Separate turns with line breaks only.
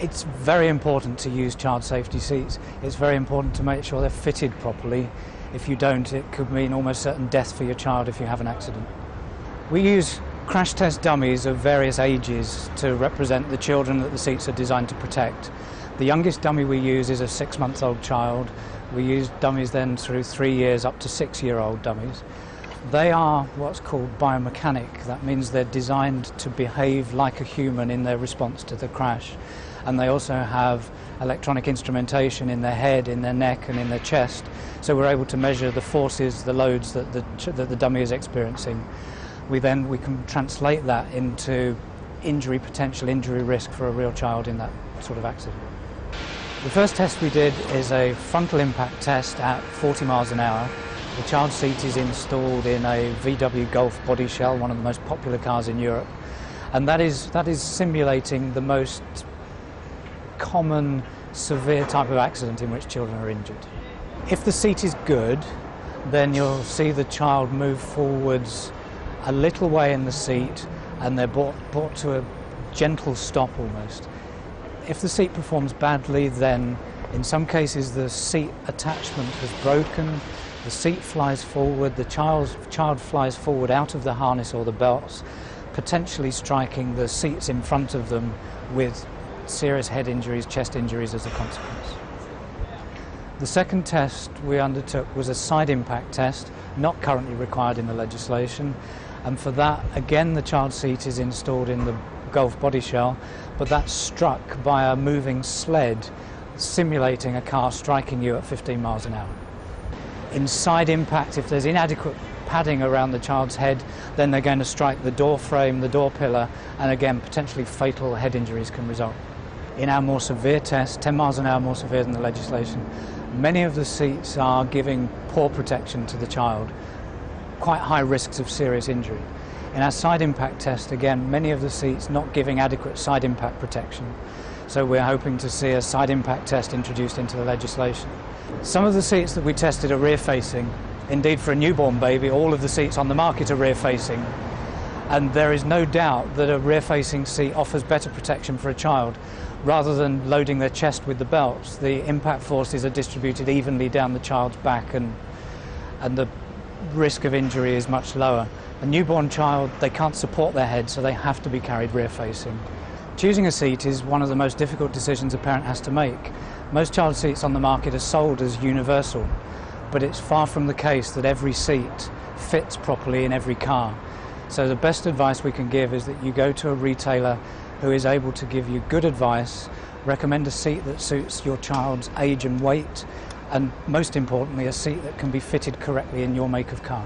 It's very important to use child safety seats. It's very important to make sure they're fitted properly. If you don't, it could mean almost certain death for your child if you have an accident. We use crash test dummies of various ages to represent the children that the seats are designed to protect. The youngest dummy we use is a 6-month-old child. We use dummies then through 3 years up to 6-year-old dummies. They are what's called biomechanic. That means they're designed to behave like a human in their response to the crash. And they also have electronic instrumentation in their head, in their neck and in their chest. So we're able to measure the forces, the loads that the dummy is experiencing. We can translate that into potential injury risk for a real child in that sort of accident. The first test we did is a frontal impact test at 40 miles an hour. The child seat is installed in a VW Golf body shell, one of the most popular cars in Europe. And that is simulating the most common severe type of accident in which children are injured. If the seat is good, then you'll see the child move forwards a little way in the seat and they're brought to a gentle stop almost. If the seat performs badly, then in some cases the seat attachment has broken, the seat flies forward, the child flies forward out of the harness or the belts, potentially striking the seats in front of them with serious head injuries, chest injuries as a consequence. The second test we undertook was a side impact test, not currently required in the legislation, and for that again the child seat is installed in the Golf body shell, but that's struck by a moving sled simulating a car striking you at 15 miles an hour. In side impact, if there's inadequate padding around the child's head, then they're going to strike the door frame, the door pillar, and again potentially fatal head injuries can result. In our more severe test, 10 miles an hour more severe than the legislation, many of the seats are giving poor protection to the child, quite high risks of serious injury. In our side impact test, again, many of the seats not giving adequate side impact protection. So we're hoping to see a side impact test introduced into the legislation. Some of the seats that we tested are rear facing. Indeed, for a newborn baby, all of the seats on the market are rear facing. And there is no doubt that a rear facing seat offers better protection for a child. Rather than loading their chest with the belts, the impact forces are distributed evenly down the child's back and the risk of injury is much lower. A newborn child, they can't support their head, so they have to be carried rear facing. Choosing a seat is one of the most difficult decisions a parent has to make. Most child seats on the market are sold as universal, but it's far from the case that every seat fits properly in every car. So the best advice we can give is that you go to a retailer who is able to give you good advice, recommend a seat that suits your child's age and weight, and most importantly, a seat that can be fitted correctly in your make of car.